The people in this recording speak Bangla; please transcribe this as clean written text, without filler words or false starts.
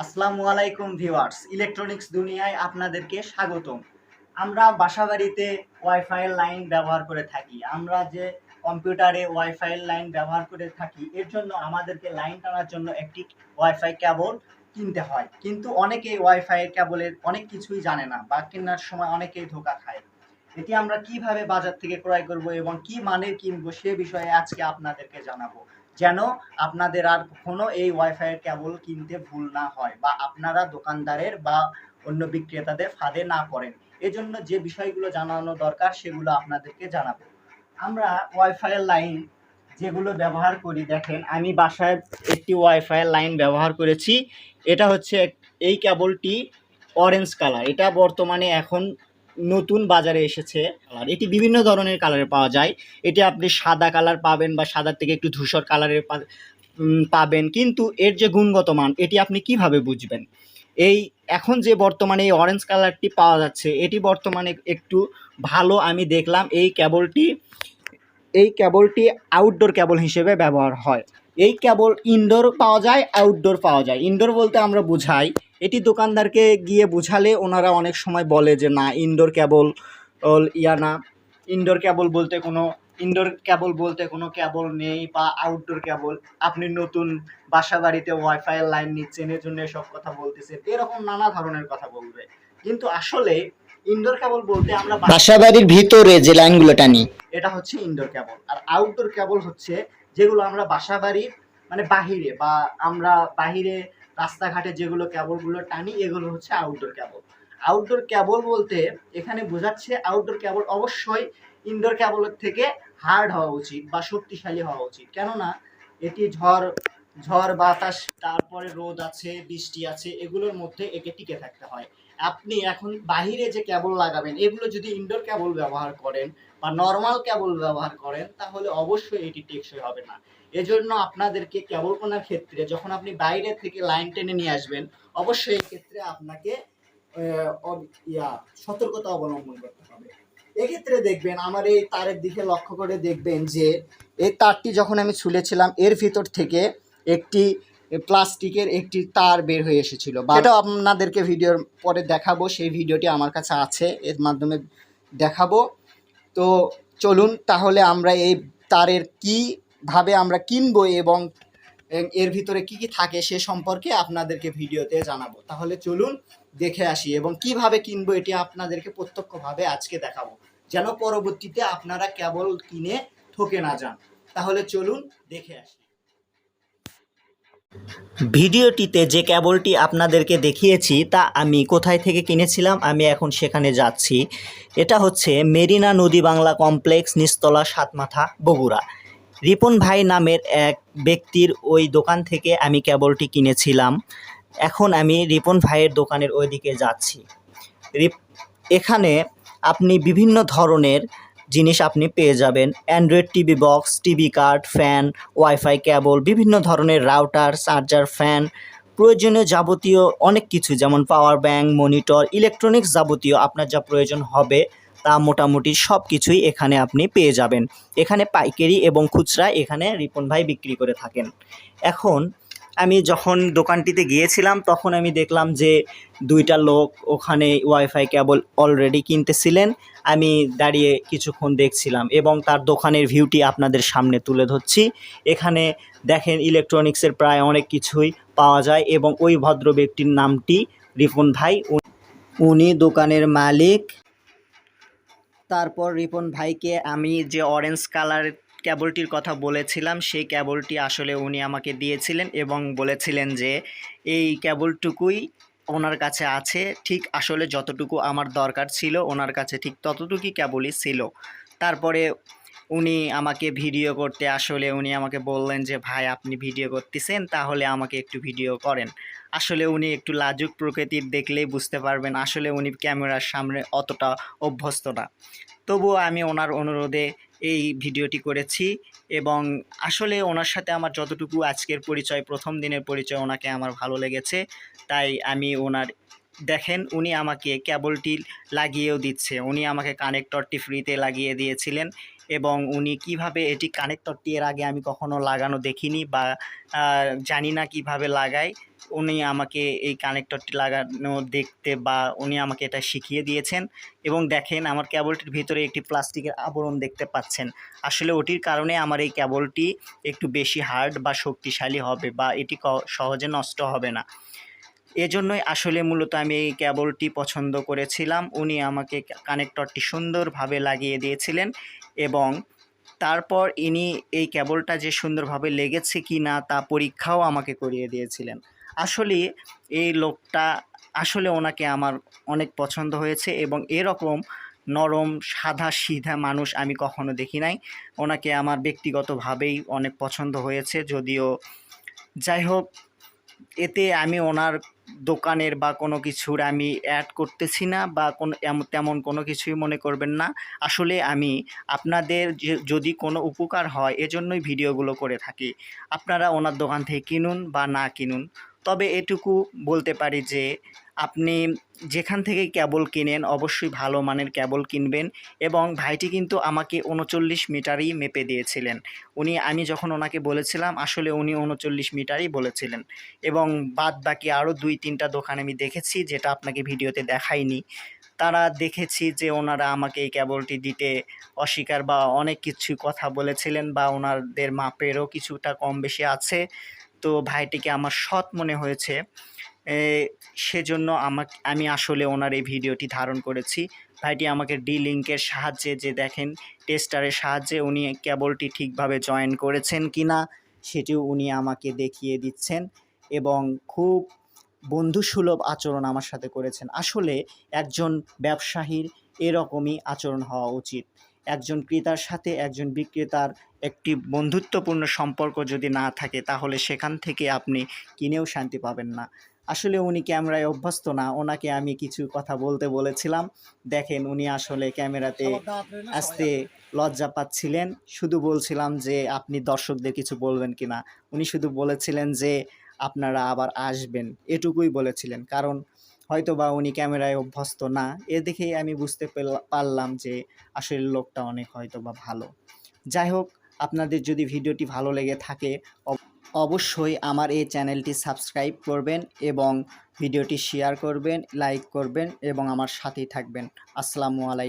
আসসালামু আলাইকুম ভিউয়ার্স, ইলেকট্রনিক্স দুনিয়ায় আপনাদেরকে স্বাগতম। আমরা বাসাবাড়িতে ওয়াইফাই লাইন ব্যবহার করে থাকি। আমরা যে কম্পিউটারে ওয়াইফাই লাইন ব্যবহার করে থাকি, এর জন্য আমাদেরকে লাইন টানার জন্য একটি ওয়াইফাই কেবল কিনতে হয়। কিন্তু অনেকেই ওয়াইফাই কেবলের অনেক কিছুই জানে না বা কেনার সময় অনেকেই ধোঁকা খায়। এটি আমরা কিভাবে বাজার থেকে ক্রয় করব এবং কি মানের কিনবো সে বিষয়ে আজকে আপনাদেরকে জানাবো, যেন আপনাদের আর কখনো এই ওয়াইফাইয়ের কেবল কিনতে ভুল না হয় বা আপনারা দোকানদারের বা অন্য বিক্রেতাদের ফাঁদে না পড়েন। এজন্য যে বিষয়গুলো জানানো দরকার সেগুলো আপনাদেরকে জানাবো। আমরা ওয়াইফাইয়ের লাইন যেগুলো ব্যবহার করি, দেখেন আমি বাসায় একটি ওয়াইফাইয়ের লাইন ব্যবহার করেছি। এটা হচ্ছে এই কেবলটি অরেঞ্জ কালার। এটা বর্তমানে এখন নতুন বাজারে এসেছে কালার। এটি বিভিন্ন ধরনের কালারে পাওয়া যায়। এটি আপনি সাদা কালার পাবেন বা সাদার থেকে একটু ধূসর কালারের পাবেন, কিন্তু এর যে গুণগত মান এটি আপনি কিভাবে বুঝবেন? এই এখন যে বর্তমানে এই অরেঞ্জ কালারটি পাওয়া যাচ্ছে, এটি বর্তমানে একটু ভালো আমি দেখলাম। এই কেবলটি আউটডোর কেবল হিসেবে ব্যবহার হয়। এই কেবল ইনডোর পাওয়া যায়, আউটডোর পাওয়া যায়। ইনডোর বলতে আমরা বুঝাই, এটি দোকানদারকে গিয়ে বুঝালে ওনারা অনেক সময় বলে যে না, ইনডোর কেবল না, ইনডোর কেবল বলতে কোনো কেবল নেই বা আউটডোর কেবল, আপনি নতুন বাসা বাড়িতে ওয়াইফাই লাইন নিচ্ছেন এর জন্য এসব কথা বলতেছে, এরকম নানা ধরনের কথা বলবে। কিন্তু আসলে ইনডোর কেবল বলতে আমরা বাসাবাড়ির ভিতরে যে লাইনগুলো টানি এটা হচ্ছে ইনডোর কেবল। আর আউটডোর কেবল হচ্ছে যেগুলো আমরা বাসাবাড়ির মানে বাহিরে বা আমরা বাহিরে রাস্তাঘাটে যেগুলো কেবলগুলো টানি, এগুলো হচ্ছে আউটডোর কেবল। আউটডোর কেবল বলতে এখানে বোঝাচ্ছে আউটডোর কেবল অবশ্যই ইনডোর কেবলের থেকে হার্ড হওয়া উচিত বা শক্তিশালী হওয়া উচিত। কেননা এটি ঝড় বাতাস, তারপরে রোদ আছে, বৃষ্টি আছে, এগুলোর মধ্যে একে টিকে থাকতে হয়। আপনি এখন বাহিরে যে কেবল লাগাবেন, এগুলো যদি ইনডোর কেবল ব্যবহার করেন বা নর্মাল কেবল ব্যবহার করেন, তাহলে অবশ্যই এটি টেকসই হবে না। এজন্য আপনাদেরকে কেবল কেনার ক্ষেত্রে যখন আপনি বাইরে থেকে লাইন টেনে নিয়ে আসবেন, অবশ্যই এক্ষেত্রে আপনাকে সতর্কতা অবলম্বন করতে হবে। এক্ষেত্রে দেখবেন আমার এই তারের দিকে লক্ষ্য করে দেখবেন যে এই তারটি যখন আমি ছুলেছিলাম, এর ভিতর থেকে একটি প্লাস্টিকের একটি তার বের হয়ে এসেছিল। সেটাও আপনাদেরকে ভিডিওর পরে দেখাবো, সেই ভিডিওটি আমার কাছে আছে, এর মাধ্যমে দেখাবো। তো চলুন তাহলে আমরা এই তারের কিভাবে আমরা কিনবো এবং এর ভিতরে কি কি থাকে সে সম্পর্কে আপনাদেরকে ভিডিওতে জানাবো। তাহলে চলুন দেখে আসি এবং কিভাবে কিনবো এটি আপনাদেরকে প্রত্যক্ষভাবে আজকে দেখাবো, যেন পরবর্তীতে আপনারা কেবল কিনে ঠকে না যান। তাহলে চলুন দেখে আসি। ভিডিওটিতে যে কেবলটি আপনাদেরকে দেখিয়েছি তা আমি কোথায় থেকে কিনেছিলাম, আমি এখন সেখানে যাচ্ছি। এটা হচ্ছে মেরিনা নদী বাংলা কমপ্লেক্স, নিচতলা, সাতমাথা, বগুড়া। রিপন ভাই নামের এক ব্যক্তির ওই দোকান থেকে আমি কেবলটি কিনেছিলাম। এখন আমি রিপন ভাইয়ের দোকানের ওইদিকে যাচ্ছি। এখানে আপনি বিভিন্ন ধরনের জিনিস আপনি পেয়ে যাবেন। Android TV box, TV card, fan, WiFi cable, বিভিন্ন ধরনের রাউটার, চার্জার, ফ্যান, প্রয়োজনীয় যাবতীয় অনেক কিছু, যেমন পাওয়ার ব্যাংক, মনিটর, ইলেকট্রনিক্স যাবতীয় আপনার যা প্রয়োজন হবে তা মোটামুটি সব কিছুই এখানে আপনি পেয়ে যাবেন। এখানে পাইকারি এবং খুচরা এখানে রিপন ভাই বিক্রি করে থাকেন। এখন আমি যখন দোকানটিতে গিয়েছিলাম তখন আমি দেখলাম যে দুইটা লোক ওখানে ওয়াইফাই কেবল অলরেডি কিনতেছিলেন। আমি দাঁড়িয়ে কিছুক্ষণ দেখছিলাম এবং তার দোকানের ভিউটি আপনাদের সামনে তুলে ধরছি। এখানে দেখেন ইলেকট্রনিক্সের প্রায় অনেক কিছুই পাওয়া যায় এবং ওই ভদ্র ব্যক্তির নামটি রিপন ভাই, উনি দোকানের মালিক। তারপর রিপন ভাইকে আমি যে অরেঞ্জ কালার কেবলটির কথা বলেছিলাম, সেই কেবলটি আসলে উনি আমাকে দিয়েছিলেন এবং বলেছিলেন যে এই কেবলটুকুই ওনার কাছে আছে। ঠিক আসলে যতটুকু আমার দরকার ছিল ওনার কাছে ঠিক ততটুকুই কেবলই ছিল। তারপরে উনি আমাকে ভিডিও করতে উনি আমাকে বললেন যে ভাই, আপনি ভিডিও করতেছেন, তাহলে আমাকে একটু ভিডিও করেন। আসলে উনি একটু লাজুক প্রকৃতির, দেখলেই বুঝতে পারবেন আসলে উনি ক্যামেরার সামনে অতটা অভ্যস্ত না। তবুও আমি ওনার অনুরোধে এই ভিডিওটি করেছি এবং আসলে ওনার সাথে আমার যতটুকু আজকের পরিচয়, প্রথম দিনের পরিচয়, ওনাকে আমার ভালো লেগেছে, তাই আমি ওনার দেখেন উনি আমাকে কেবলটি লাগিয়েও দিচ্ছে, উনি আমাকে কানেক্টরটি ফ্রিতে লাগিয়ে দিয়েছিলেন এবং উনি কিভাবে এটি কানেক্টরটি এর আগে আমি কখনো লাগানো দেখিনি বা জানি না কিভাবে লাগায়। উনি আমাকে এই কানেক্টরটি লাগানো দেখতে বা উনি আমাকে এটা শিখিয়ে দিয়েছেন এবং দেখেন আমার কেবলটির ভিতরে একটি প্লাস্টিকের আবরণ দেখতে পাচ্ছেন। আসলে ওটির কারণে আমার এই কেবলটি একটু বেশি হার্ড বা শক্তিশালী হবে বা এটি সহজে নষ্ট হবে না। এজন্যই আসলে মূলত আমি এই কেবলটি পছন্দ করেছিলাম। উনি আমাকে কানেক্টরটি সুন্দরভাবে লাগিয়ে দিয়েছিলেন এবং তারপর ইনি এই কেবলটা যে সুন্দরভাবে লেগেছে কি না তা পরীক্ষাও আমাকে করিয়ে দিয়েছিলেন। আসলে এই লোকটা আসলে ওনাকে আমার অনেক পছন্দ হয়েছে এবং এরকম নরম সাদা সিধা মানুষ আমি কখনো দেখি নাই। ওনাকে আমার ব্যক্তিগতভাবেই অনেক পছন্দ হয়েছে। যদিও যাই হোক, এতে আমি ওনার দোকানের বা কোনো কিছুর আমি অ্যাড করতেছি না বা কোনো তেমন কোনো কিছুই মনে করবেন না। আসলে আমি আপনাদের যদি কোনো উপকার হয় এজন্যই ভিডিওগুলো করে থাকি। আপনারা ওনার দোকান থেকে কিনুন বা না কিনুন, তবে এটুকু বলতে পারি যে আপনি যেখান থেকে কেবল কিনেন অবশ্যই ভালো মানের কেবল কিনবেন। এবং ভাইটি কিন্তু আমাকে ৩৯ মিটারই মেপে দিয়েছিলেন। আমি যখন ওনাকে বলেছিলাম আসলে উনি ৩৯ মিটারই বলেছিলেন এবং বাদ বাকি আরও ২-৩টা দোকান আমি দেখেছি যেটা আপনাকে ভিডিওতে দেখাইনি। তারা দেখেছি যে ওনারা আমাকে এই কেবলটি দিতে অস্বীকার বা অনেক কিছু কথা বলেছিলেন বা ওনাদের মাপেরও কিছুটা কম বেশি আছে। তো ভাইটিকে আমার সৎ মনে হয়েছে, সেজন্য আমি আসলে ওনার এই ভিডিওটি ধারণ করেছি। ভাইটি আমাকে লিঙ্কের সাহায্যে যে দেখেন টেস্টারের সাহায্যে উনি কেবলটি ঠিকভাবে জয়েন করেছেন কি না সেটিও উনি আমাকে দেখিয়ে দিচ্ছেন এবং খুব বন্ধুসুলভ আচরণ আমার সাথে করেছেন। আসলে একজন ব্যবসায়ীর এরকমই আচরণ হওয়া উচিত। একজন ক্রেতার সাথে একজন বিক্রেতার একটি বন্ধুত্বপূর্ণ সম্পর্ক যদি না থাকে তাহলে সেখান থেকে আপনি কিনেও শান্তি পাবেন না। আসলে উনি ক্যামেরায় অভ্যস্ত না, ওনাকে আমি কিছু কথা বলতে বলেছিলাম। দেখেন উনি আসলে ক্যামেরাতে আসতে লজ্জা পাচ্ছিলেন। শুধু বলছিলাম যে আপনি দর্শকদের কিছু বলবেন কিনা। উনি শুধু বলেছিলেন যে আপনারা আবার আসবেন, এটুকুই বলেছিলেন। কারণ হয়তোবা উনি ক্যামেরায় অভ্যস্ত না। এ দেখেই আমি বুঝতে পারলাম যে আসলে লোকটা অনেক হয়তোবা ভালো। যাই হোক, আপনাদের যদি ভিডিওটি ভালো লেগে থাকে অবশ্যই আমার এই চ্যানেলটি সাবস্ক্রাইব করবেন এবং ভিডিওটি শেয়ার করবেন, লাইক করবেন এবং আমার সাথেই থাকবেন। আসসালামু আলাইকুম।